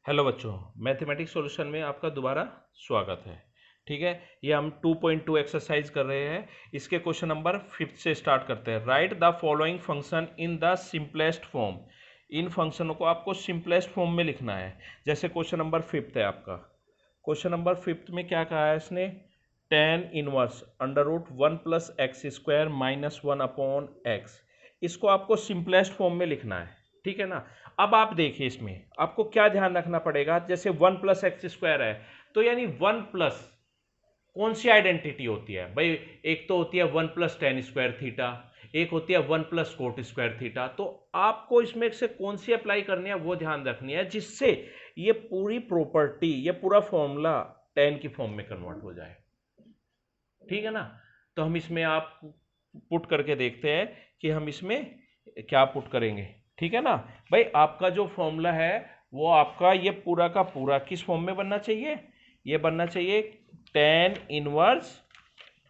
Hello बच्चों, mathematics solution में आपका दोबारा स्वागत है। ठीक है, ये हम 2.2 एक्सरसाइज कर रहे हैं। इसके क्वेश्चन नंबर 5 से स्टार्ट करते हैं। Write the following function in the simplest form. इन फंक्शनों को आपको सिंपलेस्ट फॉर्म में लिखना है। जैसे क्वेश्चन नंबर 5 है आपका। क्वेश्चन नंबर 5 में क्या कहा है इसने? Tan inverse under root 1 + x² -1/x। इसको आपको सिंपलेस्ट फॉर्म में लिखना है। ठीक है ना। अब आप देखिए, इसमें आपको क्या ध्यान रखना पड़ेगा। जैसे 1 + x² है, तो यानी 1+ कौन सी आइडेंटिटी होती है भाई? एक तो होती है 1 + tan² एक होती है 1 + cot²। तो आपको इसमें से कौन सी अप्लाई करनी है वो ध्यान रखनी है, जिससे ये पूरी प्रॉपर्टी, ये पूरा फॉर्मूला tan की फॉर्म में कन्वर्ट हो जाए। ठीक है ना। तो हम इसमें आप पुट करके देखते हैं कि हम इसमें क्या पुट करेंगे। ठीक है ना भाई। आपका जो फॉर्मूला है वो आपका ये पूरा का पूरा किस फॉर्म में बनना चाहिए? ये बनना चाहिए tan इनवर्स।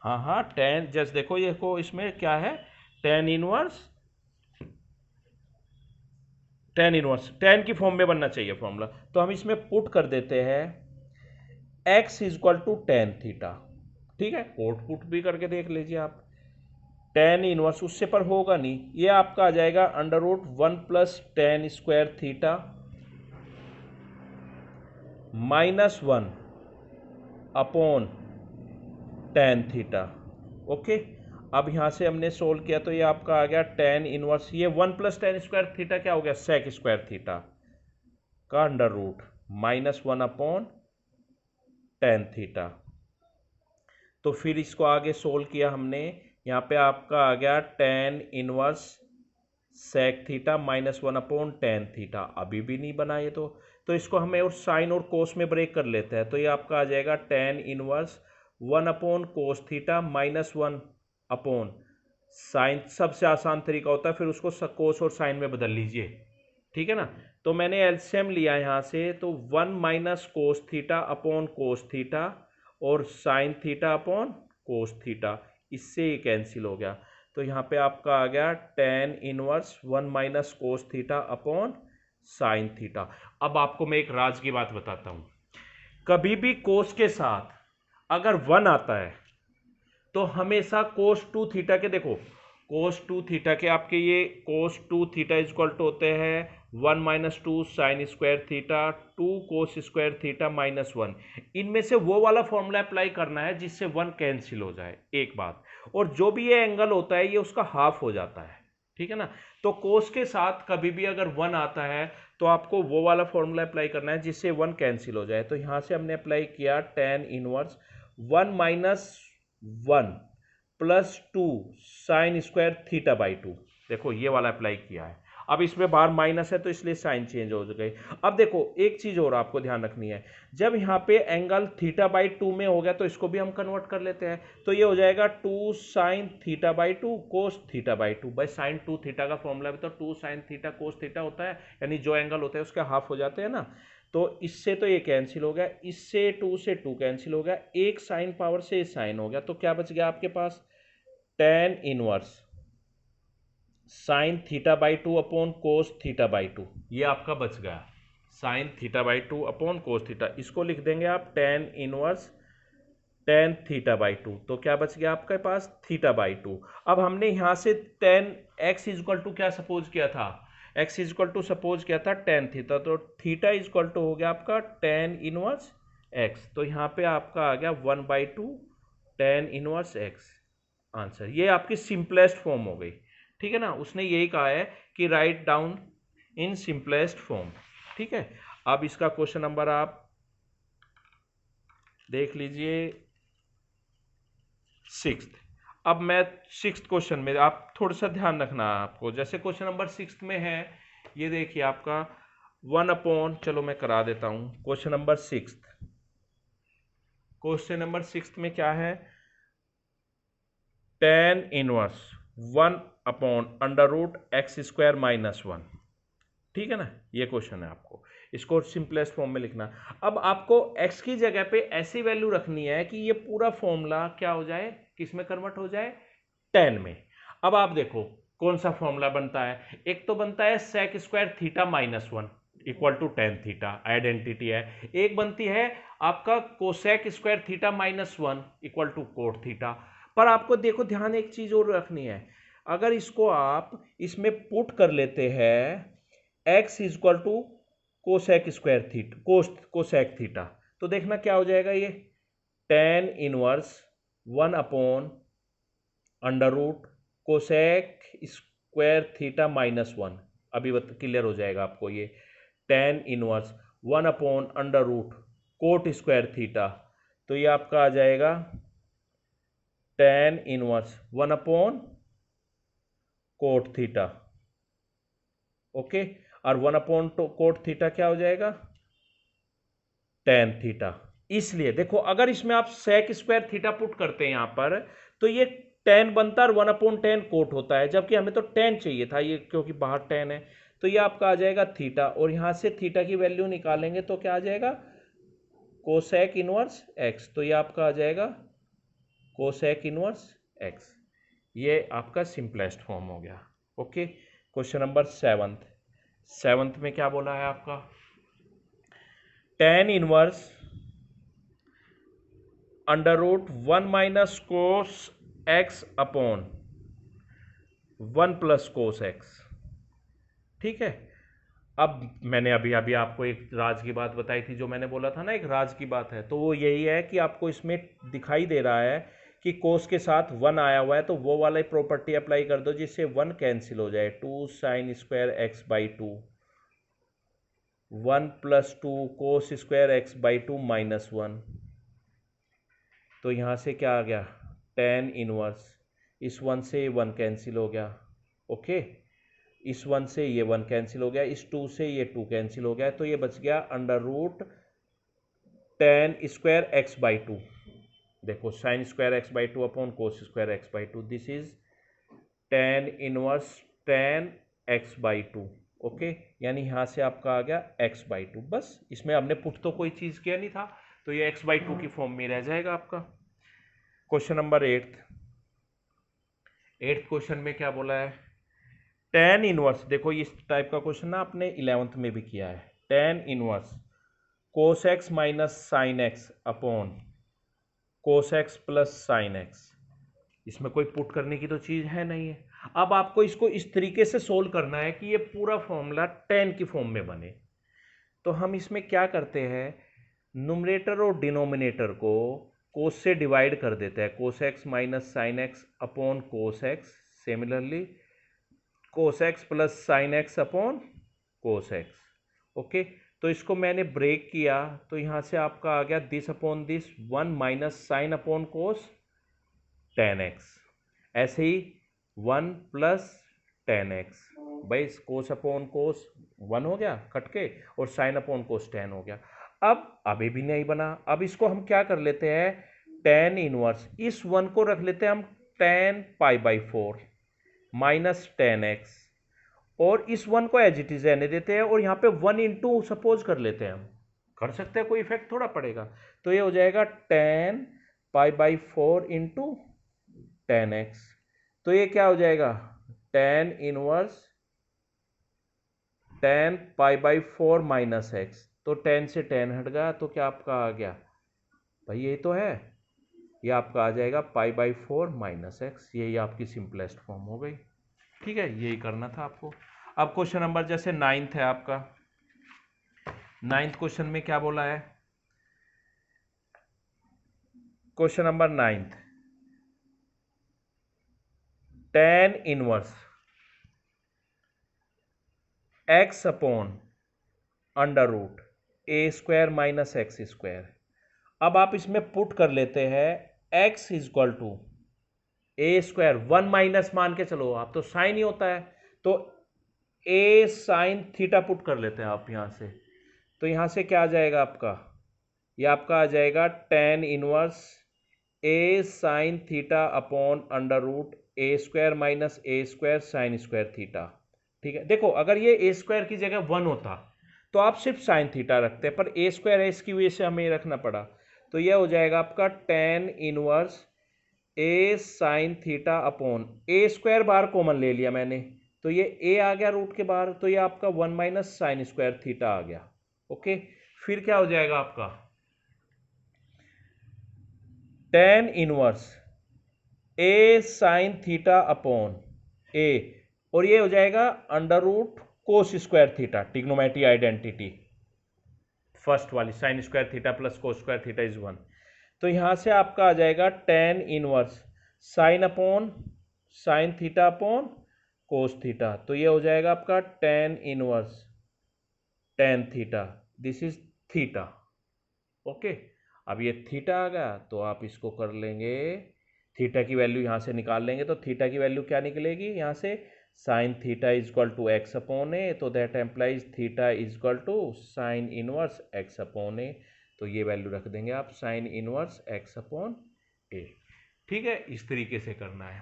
हाँ हाँ, tan, जस्ट देखो ये को इसमें क्या है? tan की फॉर्म में बनना चाहिए फॉर्मूला। तो हम इसमें पुट कर देते हैं x = tan θ। ठीक है, कोट पुट भी करके देख लीजिए आप। tan इनवर्स उससे पर होगा नहीं, ये आपका आ जाएगा under root 1 + tan² -1/tan θ। Okay. अब यहां से हमने सोल्व किया तो ये आपका आ गया tan इनवर्स, ये 1 + tan² क्या हो गया? sec² का अंडर रूट -1/tan θ। तो फिर इसको आगे सोल्व किया हमने। यहाँ पे आपका आ गया tan इनवर्स sec θ -1/tan θ। अभी भी नहीं बना ये तो इसको हमें और साइन और कोस में ब्रेक कर लेते हैं। तो ये आपका आ जाएगा tan इनवर्स 1/cos θ -1/साइन। सबसे आसान तरीका होता है, फिर उसको कोस और साइन में बदल लीजिए। ठीक है ना। तो मैंने एलसीएम लिया यहाँ से, तो 1 - cos θ/cos θ और sin θ/cos θ, इससे ये कैंसिल हो गया। तो यहाँ पे आपका आ गया tan इनवर्स 1 - cos θ/sin θ। अब आपको मैं एक राज की बात बताता हूँ। कभी भी कोस के साथ अगर 1 आता है तो हमेशा cos2 θ के, देखो cos2 θ के आपके ये cos2 θ होते हैं 1 - 2 sin²θ 2 cos²θ -1। इनमें से वो वाला फॉर्मूला अप्लाई करना है जिससे 1 कैंसिल हो जाए, एक बात। और जो भी ये एंगल होता है ये उसका हाफ हो जाता है। ठीक है ना। तो कोस के साथ कभी भी अगर 1 आता है तो आपको वो वाला फॉर्मूला अप्लाई करना है जिससे 1 कैंसिल हो जाए। तो यहां से हमने अप्लाई किया tan इनवर्स 1 - 1 + 2 sin²θ/2। देखो ये वाला अप्लाई किया है। अब इसमें बाहर माइनस है तो इसलिए साइन चेंज हो गई। अब देखो एक चीज और आपको ध्यान रखनी है। जब यहाँ पे एंगल θ/2 में हो गया तो इसको भी हम कन्वर्ट कर लेते हैं। तो ये हो जाएगा 2 sin θ/2 cos θ/2। भाई sin 2θ का फॉर्मूला भी तो 2 sin θ cos θ होता है, यानी जो एंगल होते हैं उसके हाफ हो जाते हैं ना। तो इससे तो ये कैंसिल हो गया, इससे 2 से 2 कैंसिल हो गया, एक साइन पावर से साइन हो गया। तो क्या बच गया आपके पास? tan इनवर्स sin θ/2 cos θ/2, ये आपका बच गया sin θ/2 cos θ। इसको लिख देंगे आप tan इनवर्स tan θ/2। तो क्या बच गया आपके पास? θ/2। अब हमने यहां से tan x = क्या सपोज किया था? x = सपोज किया था tan θ। तो θ हो गया आपका tan इनवर्स x। तो यहां पे आपका आ गया 1/2 tan इनवर्स x। आंसर ये आपकी सिंपलेस्ट फॉर्म हो गई। ठीक है ना। उसने यही कहा है कि write down in simplest form. ठीक है। अब इसका क्वेश्चन नंबर आप देख लीजिए 6। अब मैं 6 क्वेश्चन में, आप थोड़ा सा ध्यान रखना आपको। जैसे क्वेश्चन नंबर 6 में है, ये देखिए आपका 1/, चलो मैं करा देता हूं। क्वेश्चन नंबर 6, क्वेश्चन नंबर 6 में क्या है? tan inverse 1/√x² -1। ठीक है ना। ये क्वेश्चन है, आपको इसको सिंपलेस्ट फॉर्म में लिखना। अब आपको x की जगह पे ऐसी वैल्यू रखनी है कि ये पूरा फॉर्मूला क्या हो जाए, किस में कन्वर्ट हो जाए? tan में। अब आप देखो कौन सा फॉर्मूला बनता है। एक तो बनता है sec² θ -1। Equal to tan theta, identity है। एक बनती है आपका cosec square theta minus one equal to cot theta. पर आपको देखो ध्यान एक चीज और रखनी है, अगर इसको आप इसमें पुट कर लेते हैं x equal to cosec square theta cosec theta, तो देखना क्या हो जाएगा, ये tan inverse one upon under root cosec square theta minus one, अभी क्लियर हो जाएगा आपको ये, tan inverse one upon under root cot square theta, तो ये आपका आ जाएगा tan inverse one upon cot theta. Okay, और वन अपॉन कोट थीटा क्या हो जाएगा, टेन थीटा। इसलिए देखो अगर इसमें आप सेक स्क्वायर थीटा पुट करते हैं यहां पर, तो ये टेन बनता है और वन अपॉन टेन कोट होता है, जबकि हमें तो टेन चाहिए था ये, क्योंकि बाहर टेन है, तो ये आपका आ जाएगा थीटा, और यहां से थीटा की वैल्यू निकालेंगे तो क्या आ जाएगा, कोसेक इनवर्स एक्स, तो ये आपका आ जाएगा कोसेक इनवर्स एक्स। ये आपका सिंपलेस्ट फॉर्म हो गया। ओके, क्वेश्चन नंबर सेवंथ में क्या बोला है आपका, tan inverse under root one minus cos x upon one plus cos x. ठीक है, अब मैंने अभी अभी आपको एक राज की बात बताई थी, जो मैंने बोला था ना एक राज की बात है, तो वो यही है कि आपको इसमें दिखाई दे रहा है कि कोस के साथ वन आया हुआ है, तो वो वाला प्रॉपर्टी अप्लाई कर दो जिससे वन कैंसिल हो जाए, two sine square x by two, one plus two cos square x by two minus one, तो यहाँ से क्या आ गया, टेन इनवर्स, इस वन से वन कैंसिल हो गया। ओके, इस वन से ये वन कैंसिल हो गया, इस टू से ये टू कैंसिल हो गया, तो ये बच गया under root tan square x by two. देखो sine square x by two upon cos square x by two, this is tan inverse tan x by two. Okay, यानी यहाँ से आपका आ गया एक्स बाई टू, बस इसमें हमने पुट तो कोई चीज़ किया नहीं था, तो ये एक्स बाई टू की फॉर्म में रह जाएगा आपका। क्वेश्चन नंबर एट्थ क्वेश्चन में क्या बोला है, टेन इनवर्स, देखो इस टाइप का क्वेश्चन ना आपने 11th में भी किया है, tan inverse cos x minus sine x upon cos x plus sine x, इसमें कोई पुट करने की तो चीज़ है नहीं है। अब आपको इसको इस तरीके से सोल्व करना है कि ये पूरा फॉर्मूला टेन की फॉर्म में बने, तो हम इसमें क्या करते हैं, नुमरेटर और डिनोमिनेटर को कोस से डिवाइड कर देते हैं, cos x minus sine x upon cos x, similarly cos x plus sine x upon cos x. Okay, तो इसको मैंने ब्रेक किया, तो यहाँ से आपका आ गया this upon this, one minus sine upon cos ten x, ऐसे ही वन प्लस टेन एक्स, भाई कोस अपॉन कोस वन हो गया कट के, और साइन अपॉन कोस टेन हो गया। अब अभी भी नहीं बना, अब इसको हम क्या कर लेते हैं, टेन इनवर्स, इस वन को रख लेते हैं हम ten pi by four minus ten x, और इस वन को एज इट इज रहने देते हैं, और यहाँ पे वन इंटू सपोज कर लेते हैं, हम कर सकते हैं, कोई इफेक्ट थोड़ा पड़ेगा, तो ये हो जाएगा ten pi by four into ten x, तो ये क्या हो जाएगा, tan inverse ten pi by four minus x, तो टेन से टेन हट गया, तो क्या आपका आ गया, भाई ये तो है, ये आपका आ जाएगा pi by four minus x, यही आपकी सिंपलेस्ट फॉर्म हो गई। ठीक है, यही करना था आपको। अब क्वेश्चन नंबर जैसे नाइन्थ है आपका, नाइन्थ क्वेश्चन में क्या बोला है, question number ninth, tan inverse x upon under root a square minus x square. अब आप इसमें पुट कर लेते हैं x equal to a square, one minus मान के चलो, आप तो साइन ही होता है, तो ए साइन थीटा पुट कर लेते हैं आप यहां से, तो यहां से क्या आ जाएगा आपका, ये आपका आ जाएगा tan inverse a sine theta upon under root a square minus a square sine square theta. ठीक है, देखो अगर ये ए स्क्वायर की जगह वन होता तो आप सिर्फ साइन थीटा रखते, पर ए स्क्वायर है इसकी वजह से हमें रखना पड़ा, तो यह हो जाएगा आपका tan inverse a sine theta upon A square bar common ले लिया मैंने, तो ये ए आ गया रूट के बाहर, तो ये आपका 1 माइनस साइन स्क्वायर थीटा आ गया। ओके, फिर क्या हो जाएगा आपका tan inverse a sine theta upon a, और ये हो जाएगा under root cos square theta, trigonometry identity first वाली, sine square theta plus cos square theta is 1। तो यहां से आपका आ जाएगा tan inverse sine upon sine theta upon cos theta, तो ये हो जाएगा आपका tan inverse tan theta, this is theta. Okay, अब ये थीटा आ गया तो आप इसको कर लेंगे, थीटा की वैल्यू यहाँ से निकाल लेंगे, तो थीटा की वैल्यू क्या निकलेगी यहाँ से, sine theta is equal to x upon a, तो that implies theta is equal to sine inverse x upon a, तो ये वैल्यू रख देंगे आप sine inverse x upon a. ठीक है, इस तरीके से करना है।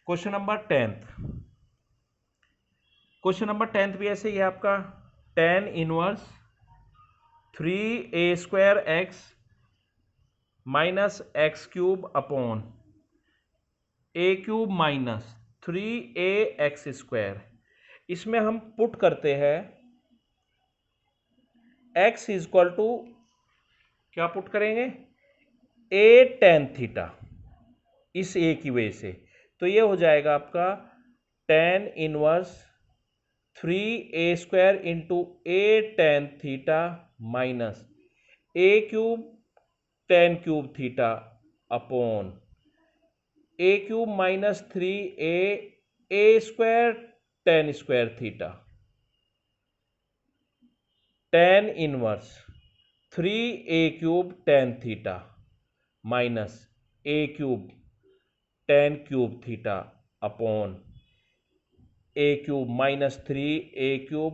Question number 10th, question number 10th भी ऐसे ही है आपका, tan inverse 3a² x minus x cube upon a cube minus 3a² इसमें हम पुट करते हैं x इज इक्वल टू, क्या पुट करेंगे, a टेन थीटा, इस a की वजह से, तो ये हो जाएगा आपका tan inverse 3a² into a tan theta minus a cube ten cube theta upon a cube minus 3a² ten square theta, tan inverse 3a³ tan theta minus a cube ten cube theta upon a cube minus 3a³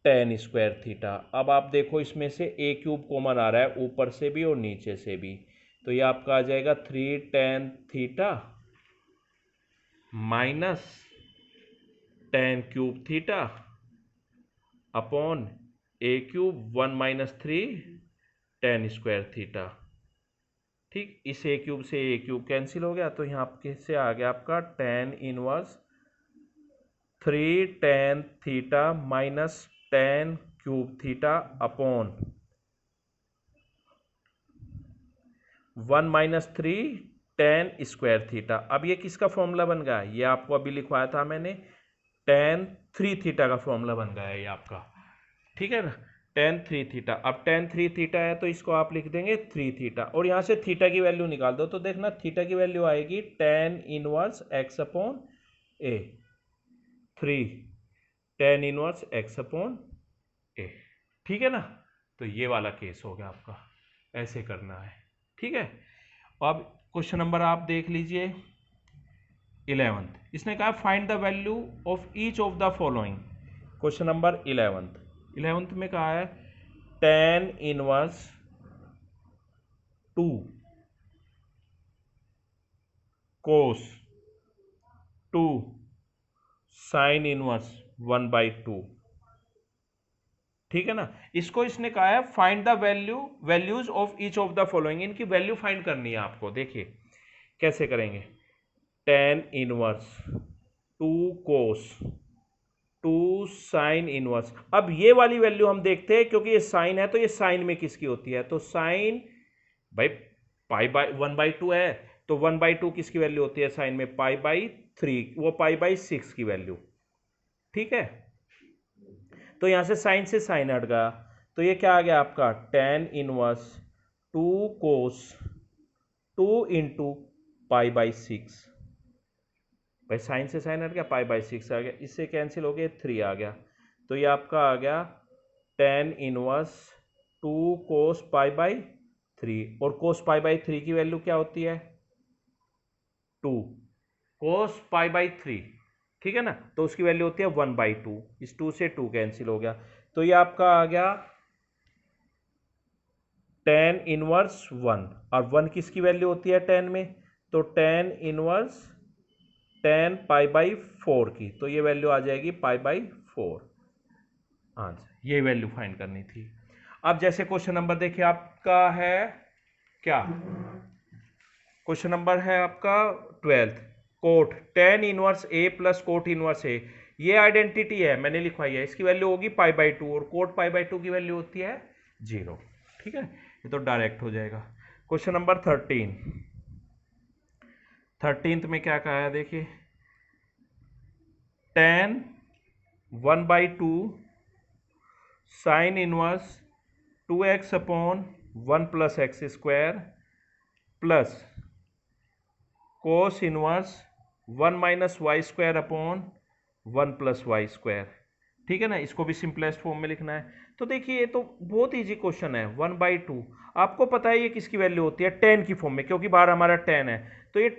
ten square theta. अब आप देखो इसमें से a cube common आ रहा है ऊपर से भी और नीचे से भी, तो ये आपका आ जाएगा 3 tan theta minus ten cube theta upon a cube 1 minus 3 ten square theta. ठीक, इस a क्यूब से a क्यूब कैंसिल हो गया, तो यहाँ से आ गया आपका tan inverse 3 tan theta minus ten cube theta upon 1 minus 3 ten square theta. अब ये किसका फॉर्मूला बन गया, ये आपको अभी लिखवाया था मैंने, टेन 3 थीटा का फॉर्मूला बन गया है ये आपका। ठीक है ना, टेन 3 थीटा, अब टेन 3 थीटा है तो इसको आप लिख देंगे 3 थीटा, और यहाँ से थीटा की वैल्यू निकाल दो, तो देखना थीटा की वैल्यू आएगी ten inverse x upon A, 3 ten inverse x upon a. ठीक है ना, तो ये वाला केस हो गया आपका, ऐसे करना है। ठीक है, अब क्वेश्चन नंबर आप देख लीजिए 11th, इसने कहा find the value of each of the following. Question number 11th में कहा है टेन इनवर्स 2 कोस 2 साइन इनवर्स 1/2। ठीक है ना, इसको इसने कहा है find the values of each of the following, इनकी वैल्यू फाइंड करनी है आपको। देखिए कैसे करेंगे, टेन इनवर्स 2 कोस 2 साइन इनवर्स, अब ये वाली वैल्यू हम देखते हैं क्योंकि ये साइन है, तो ये साइन में किसकी होती है, तो साइन भाई पाई बाई 1/2 है, तो 1/2 किसकी वैल्यू होती है साइन में, पाई/3, वो पाई/6 की वैल्यू। ठीक है, तो यहां से साइन हट गया, तो ये क्या आ गया आपका टेन इनवर्स 2 कोस 2 इंटू पाई/6, भाई साइन से साइन हट गया, पाई/6 आ गया, इससे कैंसिल हो गया 3 आ गया, तो ये आपका आ गया टेन इनवर्स 2 कोस पाई/3, और कोस पाई/3 की वैल्यू क्या होती है 2 कोस पाई/3। ठीक है ना, तो उसकी वैल्यू होती है 1/2, इस 2 से 2 कैंसिल हो गया, तो ये आपका आ गया टेन इनवर्स 1, और 1 किसकी वैल्यू होती है 10 में, तो टेन इनवर्स 10 पाई/4 की, तो ये वैल्यू आ जाएगी पाई/4। हाँ, ये वैल्यू फाइंड करनी थी। अब जैसे क्वेश्चन नंबर देखिए आपका है क्या, क्वेश्चन नंबर है आपका 12th, कोट टेन इनवर्स ए प्लस कोट इनवर्स ए, ये आइडेंटिटी है, मैंने लिखवाई है, इसकी वैल्यू होगी π/2 और कोट π/2 की वैल्यू होती है 0। ठीक है, ये तो डायरेक्ट हो जाएगा। क्वेश्चन नंबर 13th में क्या कहा है देखिए, tan 1/2 sine inverse 2x upon 1 + x² plus cos inverse 1 - y² upon 1 + y²। ठीक है ना, इसको भी सिंपलेस्ट फॉर्म में लिखना है। तो देखिए ये तो बहुत इजी क्वेश्चन है। 1/2 आपको पता है ये किसकी वैल्यू होती है, tan की फॉर्म में, क्योंकि बाहर हमारा tan है, तो ये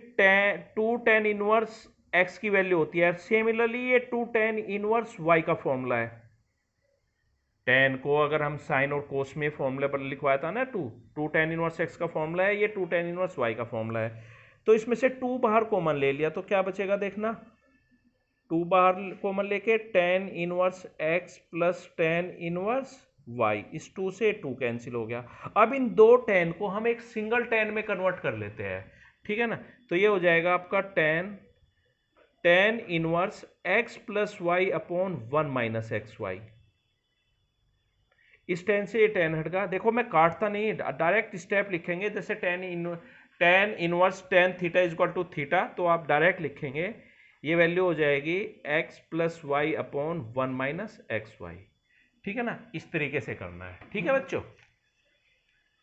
2 tan इनवर्स x की वैल्यू होती है। सिमिलरली ये 2 tan इनवर्स y का फॉर्मूला है। tan को अगर हम साइन और कोस में फॉर्मूले पर लिखवाया था ना, 2 tan इनवर्स x का फॉर्मूला है, ये 2 tan इनवर्स y का फॉर्मूला है। तो इसमें से 2 बाहर कॉमन ले लिया तो क्या बचेगा देखना, 2 बाहर कॉमन लेके tan inverse x plus tan inverse y, इस 2 से 2 कैंसिल हो गया। अब इन दो tan को हम एक सिंगल tan में कन्वर्ट कर लेते हैं। ठीक है ना, तो ये हो जाएगा आपका tan inverse x plus y upon 1 - xy। इस tan से ये tan हट गया। देखो मैं काटता नहीं, डायरेक्ट स्टेप लिखेंगे, जैसे tan inverse tan theta equal to theta, तो आप डायरेक्ट लिखेंगे, ये वैल्यू हो जाएगी x plus y upon 1 - xy। ठीक है ना, इस तरीके से करना है। ठीक है बच्चों।